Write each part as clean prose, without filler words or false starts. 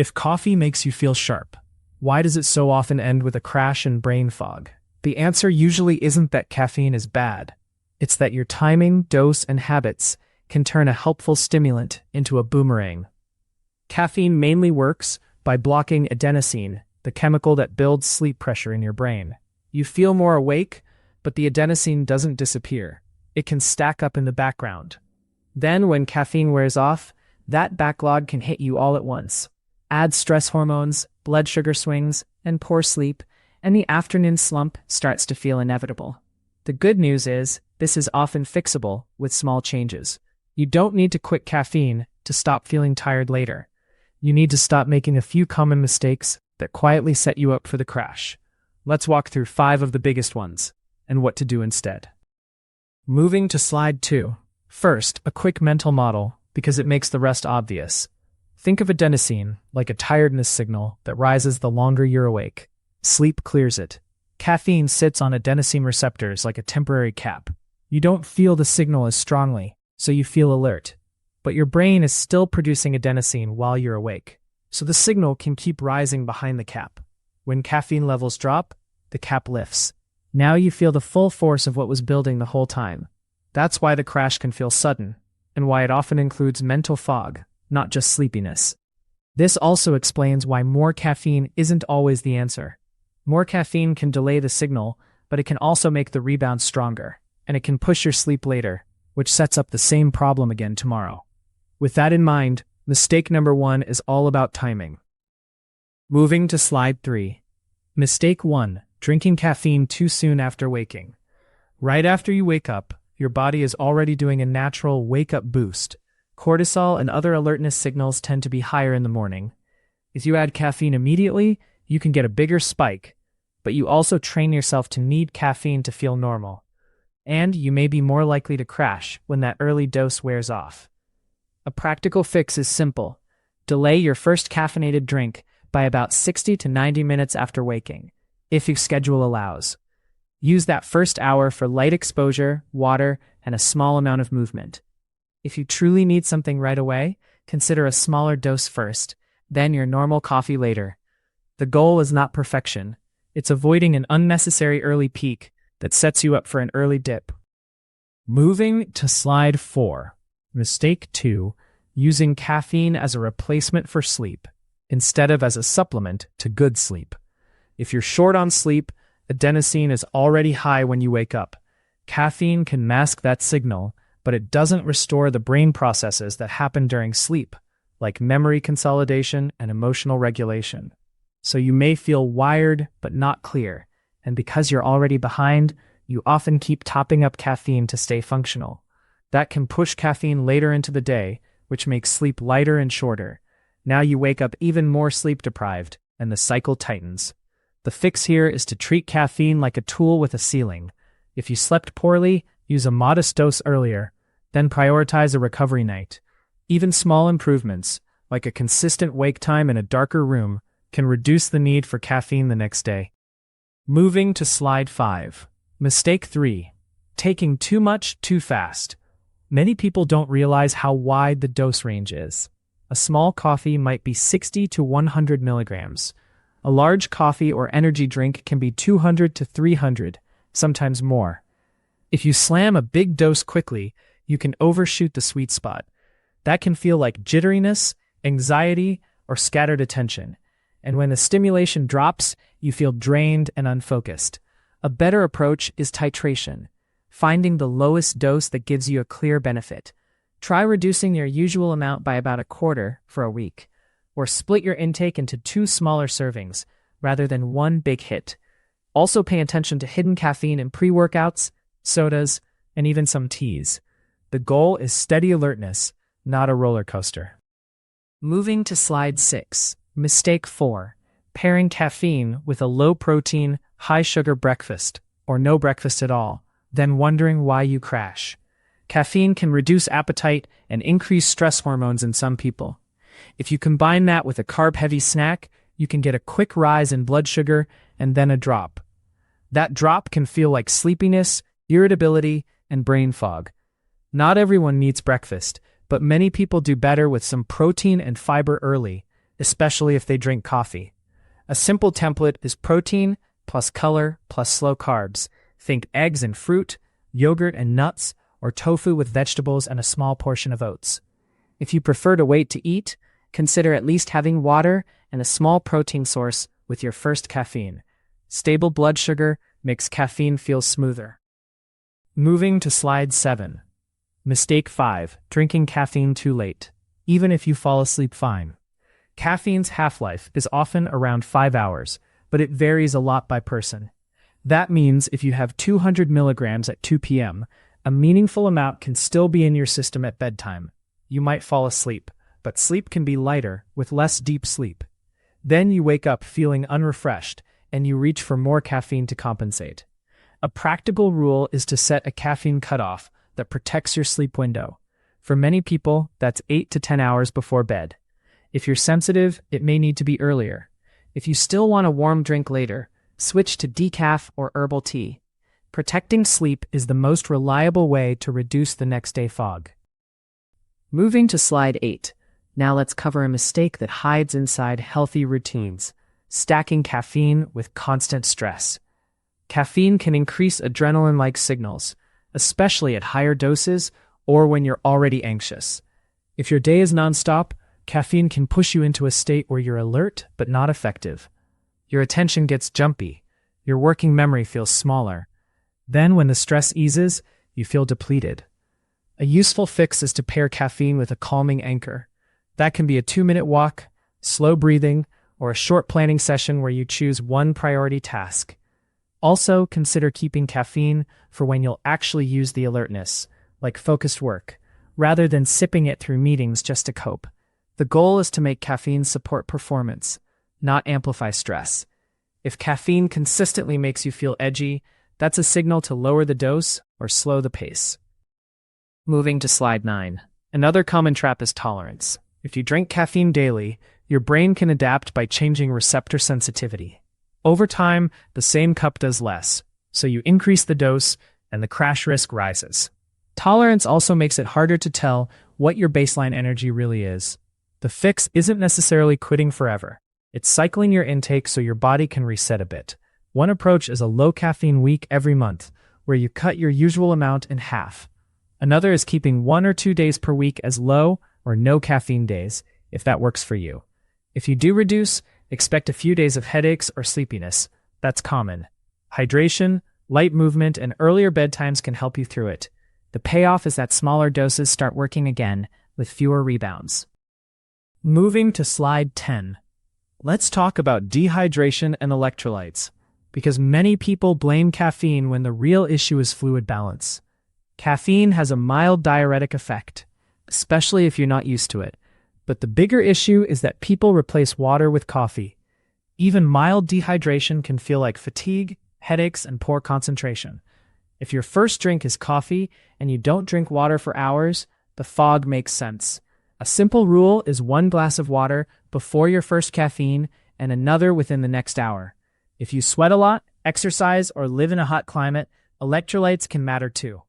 If coffee makes you feel sharp, why does it so often end with a crash and brain fog? The answer usually isn't that caffeine is bad. It's that your timing, dose, and habits can turn a helpful stimulant into a boomerang. Caffeine mainly works by blocking adenosine, the chemical that builds sleep pressure in your brain. You feel more awake, but the adenosine doesn't disappear. It can stack up in the background. Then, when caffeine wears off, that backlog can hit you all at once. Add stress hormones, blood sugar swings, and poor sleep, and the afternoon slump starts to feel inevitable. The good news is, this is often fixable with small changes. You don't need to quit caffeine to stop feeling tired later. You need to stop making a few common mistakes that quietly set you up for the crash. Let's walk through 5 of the biggest ones, and what to do instead. Moving to slide 2. First, a quick mental model, because it makes the rest obvious. Think of adenosine like a tiredness signal that rises the longer you're awake. Sleep clears it. Caffeine sits on adenosine receptors like a temporary cap. You don't feel the signal as strongly, so you feel alert. But your brain is still producing adenosine while you're awake, so the signal can keep rising behind the cap. When caffeine levels drop, the cap lifts. Now you feel the full force of what was building the whole time. That's why the crash can feel sudden, and why it often includes mental fog, not just sleepiness. This also explains why more caffeine isn't always the answer. More caffeine can delay the signal, but it can also make the rebound stronger, and it can push your sleep later, which sets up the same problem again tomorrow. With that in mind, mistake number 1 is all about timing. Moving to slide 3. Mistake 1. Drinking caffeine too soon after waking. Right after you wake up, your body is already doing a natural wake-up boost. Cortisol and other alertness signals tend to be higher in the morning. If you add caffeine immediately, you can get a bigger spike, but you also train yourself to need caffeine to feel normal. And you may be more likely to crash when that early dose wears off. A practical fix is simple. Delay your first caffeinated drink by about 60 to 90 minutes after waking, if your schedule allows. Use that first hour for light exposure, water, and a small amount of movement. If you truly need something right away, consider a smaller dose first, then your normal coffee later. The goal is not perfection. It's avoiding an unnecessary early peak that sets you up for an early dip. Moving to slide 4. Mistake 2. Using caffeine as a replacement for sleep, instead of as a supplement to good sleep. If you're short on sleep, adenosine is already high when you wake up. Caffeine can mask that signal, but it doesn't restore the brain processes that happen during sleep, like memory consolidation and emotional regulation. So you may feel wired but not clear, and because you're already behind, you often keep topping up caffeine to stay functional. That can push caffeine later into the day, which makes sleep lighter and shorter. Now you wake up even more sleep-deprived, and the cycle tightens. The fix here is to treat caffeine like a tool with a ceiling. If you slept poorly, use a modest dose earlier, then prioritize a recovery night. Even small improvements, like a consistent wake time in a darker room, can reduce the need for caffeine the next day. Moving to slide 5. Mistake 3. Taking too much too fast. Many people don't realize how wide the dose range is. A small coffee might be 60 to 100 milligrams. A large coffee or energy drink can be 200 to 300, sometimes more. If you slam a big dose quickly, you can overshoot the sweet spot. That can feel like jitteriness, anxiety, or scattered attention. And when the stimulation drops, you feel drained and unfocused. A better approach is titration, finding the lowest dose that gives you a clear benefit. Try reducing your usual amount by about a quarter for a week, or split your intake into 2 smaller servings rather than one big hit. Also pay attention to hidden caffeine in pre-workouts, sodas, and even some teas. The goal is steady alertness, not a roller coaster. Moving to slide 6. Mistake 4. Pairing caffeine with a low-protein, high-sugar breakfast, or no breakfast at all, then wondering why you crash. Caffeine can reduce appetite and increase stress hormones in some people. If you combine that with a carb-heavy snack, you can get a quick rise in blood sugar and then a drop. That drop can feel like sleepiness, irritability, and brain fog. Not everyone needs breakfast, but many people do better with some protein and fiber early, especially if they drink coffee. A simple template is protein plus color plus slow carbs. Think eggs and fruit, yogurt and nuts, or tofu with vegetables and a small portion of oats. If you prefer to wait to eat, consider at least having water and a small protein source with your first caffeine. Stable blood sugar makes caffeine feel smoother. Moving to slide 7. Mistake 5. Drinking caffeine too late, even if you fall asleep fine. Caffeine's half-life is often around 5 hours, but it varies a lot by person. That means if you have 200 milligrams at 2 p.m., a meaningful amount can still be in your system at bedtime. You might fall asleep, but sleep can be lighter with less deep sleep. Then you wake up feeling unrefreshed, and you reach for more caffeine to compensate. A practical rule is to set a caffeine cutoff that protects your sleep window. For many people, that's 8 to 10 hours before bed. If you're sensitive, it may need to be earlier. If you still want a warm drink later, switch to decaf or herbal tea. Protecting sleep is the most reliable way to reduce the next day fog. Moving to slide 8. Now let's cover a mistake that hides inside healthy routines: stacking caffeine with constant stress. Caffeine can increase adrenaline-like signals, especially at higher doses or when you're already anxious. If your day is nonstop, caffeine can push you into a state where you're alert but not effective. Your attention gets jumpy, your working memory feels smaller. Then when the stress eases, you feel depleted. A useful fix is to pair caffeine with a calming anchor. That can be a 2-minute walk, slow breathing, or a short planning session where you choose one priority task. Also, consider keeping caffeine for when you'll actually use the alertness, like focused work, rather than sipping it through meetings just to cope. The goal is to make caffeine support performance, not amplify stress. If caffeine consistently makes you feel edgy, that's a signal to lower the dose or slow the pace. Moving to slide 9. Another common trap is tolerance. If you drink caffeine daily, your brain can adapt by changing receptor sensitivity. Over time, the same cup does less, so you increase the dose and the crash risk rises. Tolerance also makes it harder to tell what your baseline energy really is. The fix isn't necessarily quitting forever. It's cycling your intake so your body can reset a bit. One approach is a low caffeine week every month, where you cut your usual amount in half. Another is keeping 1 or 2 days per week as low or no caffeine days, if that works for you. If you do reduce, expect a few days of headaches or sleepiness. That's common. Hydration, light movement, and earlier bedtimes can help you through it. The payoff is that smaller doses start working again with fewer rebounds. Moving to slide 10. Let's talk about dehydration and electrolytes, because many people blame caffeine when the real issue is fluid balance. Caffeine has a mild diuretic effect, especially if you're not used to it. But the bigger issue is that people replace water with coffee. Even mild dehydration can feel like fatigue, headaches, and poor concentration. If your first drink is coffee and you don't drink water for hours, the fog makes sense. A simple rule is 1 glass of water before your first caffeine and another within the next hour. If you sweat a lot, exercise, or live in a hot climate, electrolytes can matter too.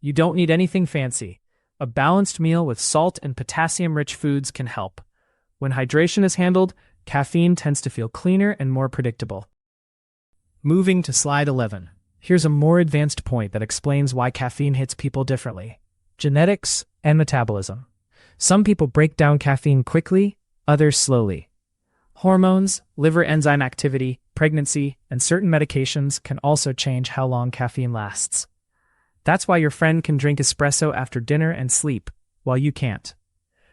You don't need anything fancy. A balanced meal with salt and potassium-rich foods can help. When hydration is handled, caffeine tends to feel cleaner and more predictable. Moving to slide 11. Here's a more advanced point that explains why caffeine hits people differently: genetics and metabolism. Some people break down caffeine quickly, others slowly. Hormones, liver enzyme activity, pregnancy, and certain medications can also change how long caffeine lasts. That's why your friend can drink espresso after dinner and sleep, while you can't.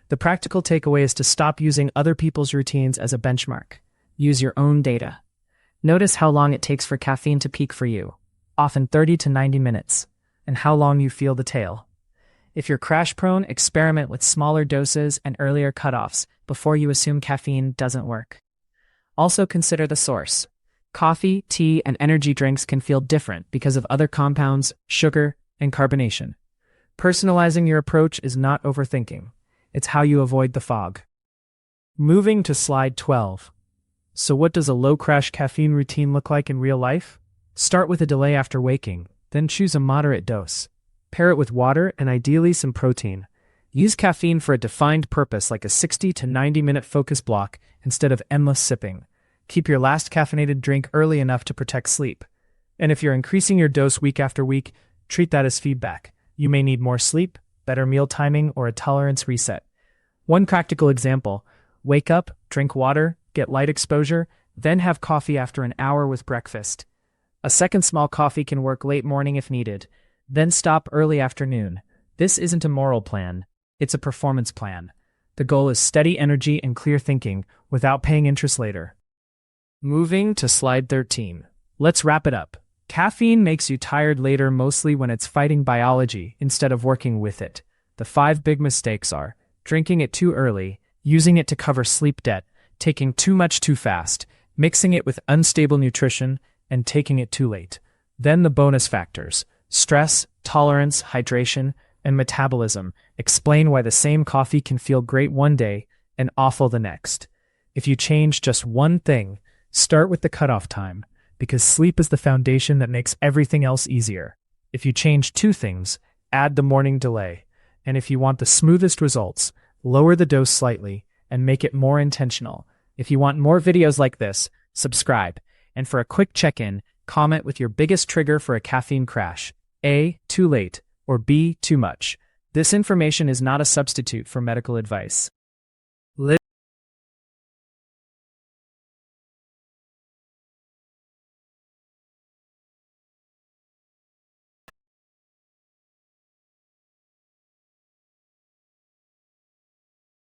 The practical takeaway is to stop using other people's routines as a benchmark. Use your own data. Notice how long it takes for caffeine to peak for you, often 30 to 90 minutes, and how long you feel the tail. If you're crash-prone, experiment with smaller doses and earlier cutoffs before you assume caffeine doesn't work. Also consider the source. Coffee, tea, and energy drinks can feel different because of other compounds, sugar, and carbonation. Personalizing your approach is not overthinking. It's how you avoid the fog. Moving to slide 12. So what does a low-crash caffeine routine look like in real life? Start with a delay after waking, then choose a moderate dose. Pair it with water and ideally some protein. Use caffeine for a defined purpose like a 60 to 90-minute focus block instead of endless sipping. Keep your last caffeinated drink early enough to protect sleep. And if you're increasing your dose week after week, treat that as feedback. You may need more sleep, better meal timing, or a tolerance reset. One practical example: wake up, drink water, get light exposure, then have coffee after an hour with breakfast. A second small coffee can work late morning if needed, then stop early afternoon. This isn't a moral plan, it's a performance plan. The goal is steady energy and clear thinking without paying interest later. Moving to slide 13. Let's wrap it up. Caffeine makes you tired later mostly when it's fighting biology instead of working with it. The 5 big mistakes are: drinking it too early, using it to cover sleep debt, taking too much too fast, mixing it with unstable nutrition, and taking it too late. Then the bonus factors: stress, tolerance, hydration, and metabolism explain why the same coffee can feel great one day and awful the next. If you change just one thing, start with the cutoff time, because sleep is the foundation that makes everything else easier. If you change 2 things, add the morning delay. And if you want the smoothest results, lower the dose slightly and make it more intentional. If you want more videos like this, subscribe. And for a quick check-in, comment with your biggest trigger for a caffeine crash: A, too late, or B, too much. This information is not a substitute for medical advice.